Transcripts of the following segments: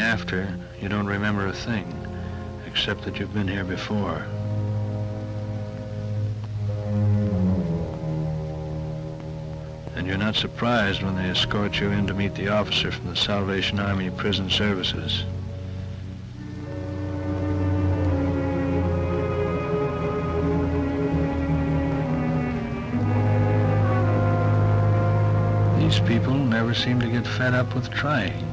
after, you don't remember a thing, except that you've been here before. And you're not surprised when they escort you in to meet the officer from the Salvation Army Prison Services. These people never seem to get fed up with trying.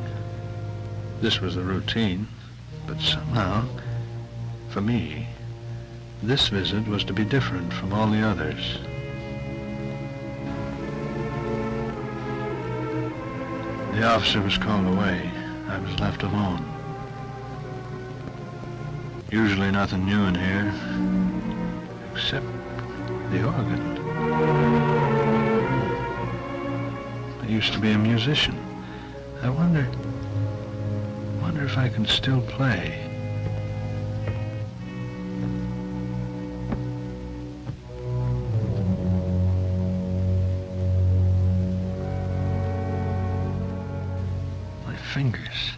This was the routine, but somehow, for me, this visit was to be different from all the others. The officer was called away. I was left alone. Usually nothing new in here, except the organ. I used to be a musician. I wonder if I can still play. Fingers.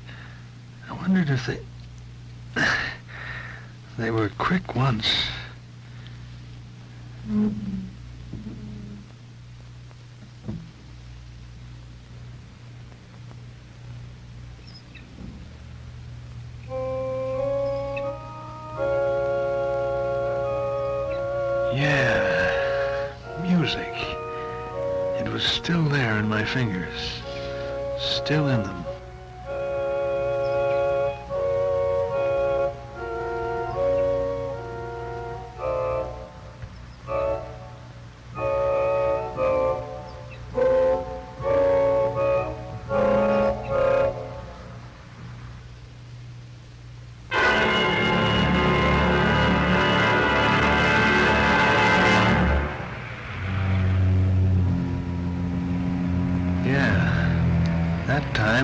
I wondered if they were quick once. Yeah, music. It was still there in my fingers, still in them.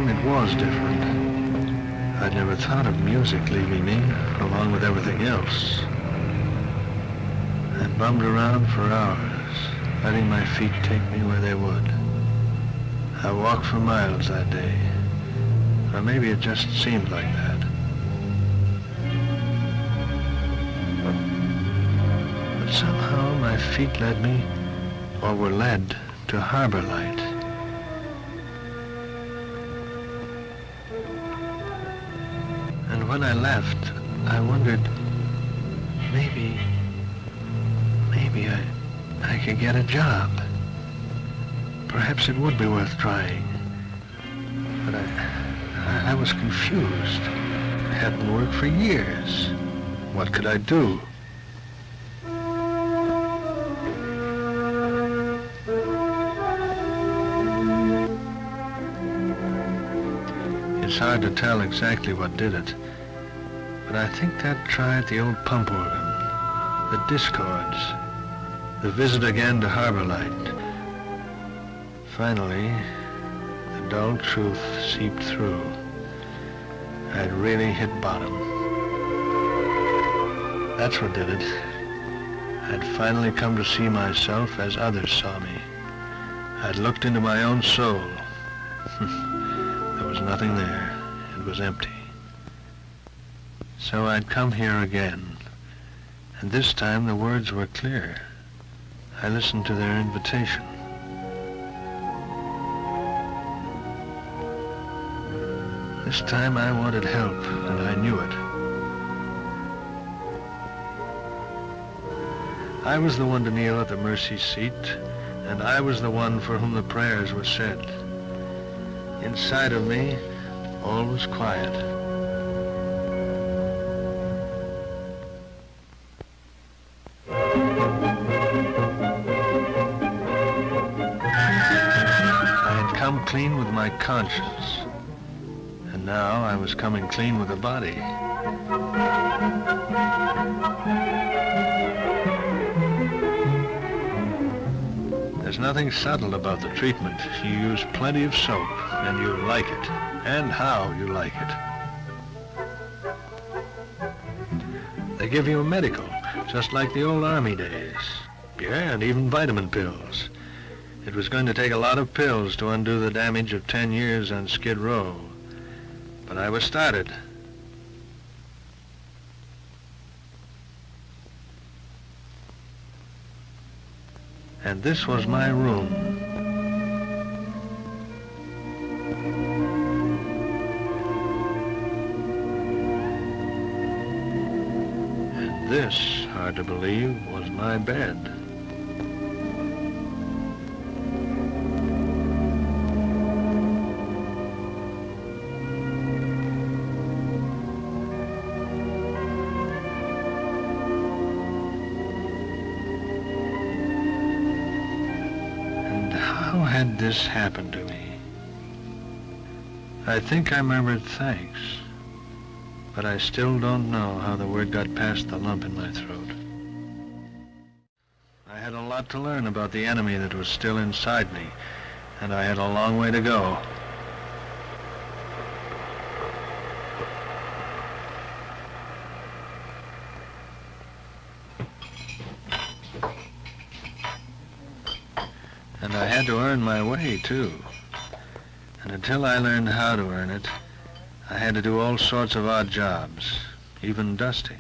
It was different. I'd never thought of music leaving me, along with everything else. I bummed around for hours, letting my feet take me where they would. I walked for miles that day, or maybe it just seemed like that. But somehow my feet led me, or were led, to Harbor Light. When I left, I wondered, maybe I could get a job. Perhaps it would be worth trying. But I was confused. I hadn't worked for years. What could I do? It's hard to tell exactly what did it. But I think that tried the old pump organ, the discords, the visit again to Harbor Light. Finally, the dull truth seeped through. I'd really hit bottom. That's what did it. I'd finally come to see myself as others saw me. I'd looked into my own soul. There was nothing there. It was empty. So I'd come here again, and this time the words were clear. I listened to their invitation. This time I wanted help, and I knew it. I was the one to kneel at the mercy seat, and I was the one for whom the prayers were said. Inside of me, all was quiet. Clean with my conscience, and now I was coming clean with the body. There's nothing subtle about the treatment. You use plenty of soap, and you like it, and how you like it. They give you a medical, just like the old Army days. Yeah, and even vitamin pills. It was going to take a lot of pills to undo the damage of 10 years on Skid Row. But I was started. And this was my room. And this, hard to believe, was my bed. How had this happened to me? I think I murmured thanks, but I still don't know how the word got past the lump in my throat. I had a lot to learn about the enemy that was still inside me, and I had a long way to go. And I had to earn my way, too. And until I learned how to earn it, I had to do all sorts of odd jobs, even dusting.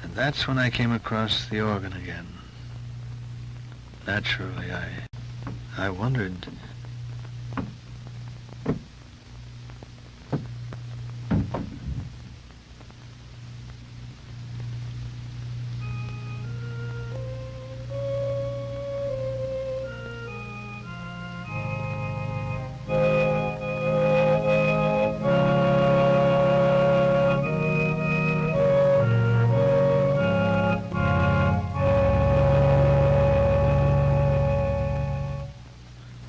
And that's when I came across the organ again. Naturally, I wondered...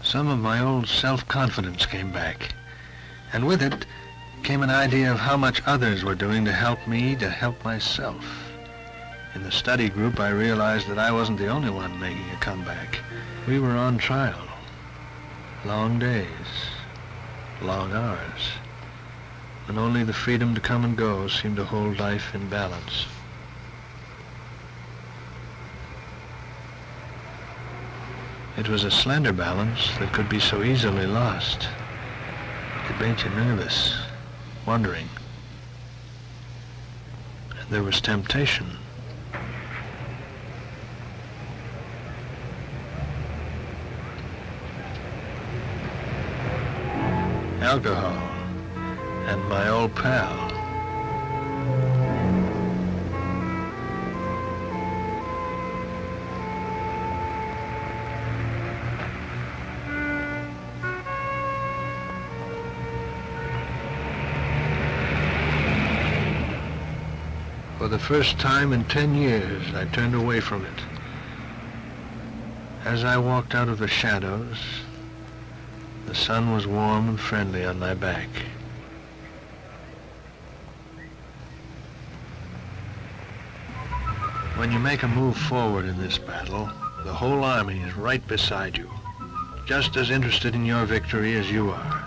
Some of my old self-confidence came back, and with it came an idea of how much others were doing to help me to help myself. In the study group, I realized that I wasn't the only one making a comeback. We were on trial. Long days, long hours, when only the freedom to come and go seemed to hold life in balance. It was a slender balance that could be so easily lost. It made you nervous, wondering. And there was temptation. Alcohol and my old pal. For the first time in 10 years, I turned away from it. As I walked out of the shadows, the sun was warm and friendly on my back. When you make a move forward in this battle, the whole army is right beside you, just as interested in your victory as you are.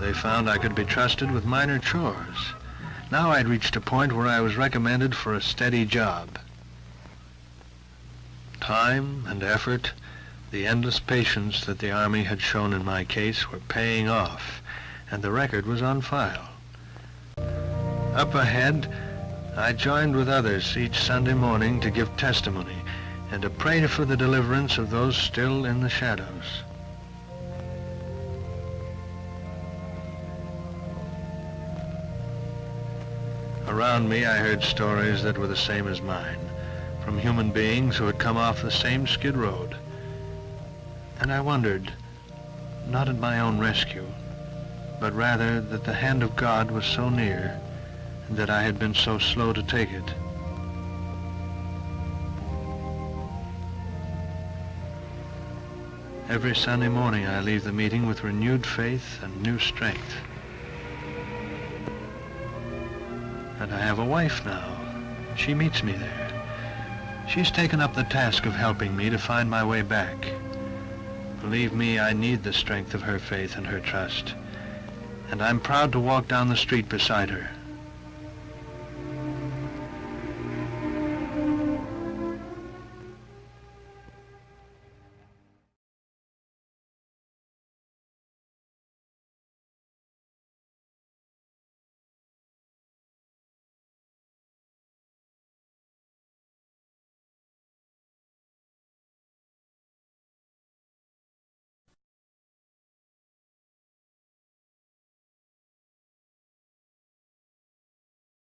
They found I could be trusted with minor chores. Now I'd reached a point where I was recommended for a steady job. Time and effort, the endless patience that the Army had shown in my case were paying off, and the record was on file. Up ahead, I joined with others each Sunday morning to give testimony and to pray for the deliverance of those still in the shadows. Around me, I heard stories that were the same as mine, from human beings who had come off the same skid road. And I wondered, not at my own rescue, but rather that the hand of God was so near, and that I had been so slow to take it. Every Sunday morning, I leave the meeting with renewed faith and new strength. And I have a wife now. She meets me there. She's taken up the task of helping me to find my way back. Believe me, I need the strength of her faith and her trust. And I'm proud to walk down the street beside her.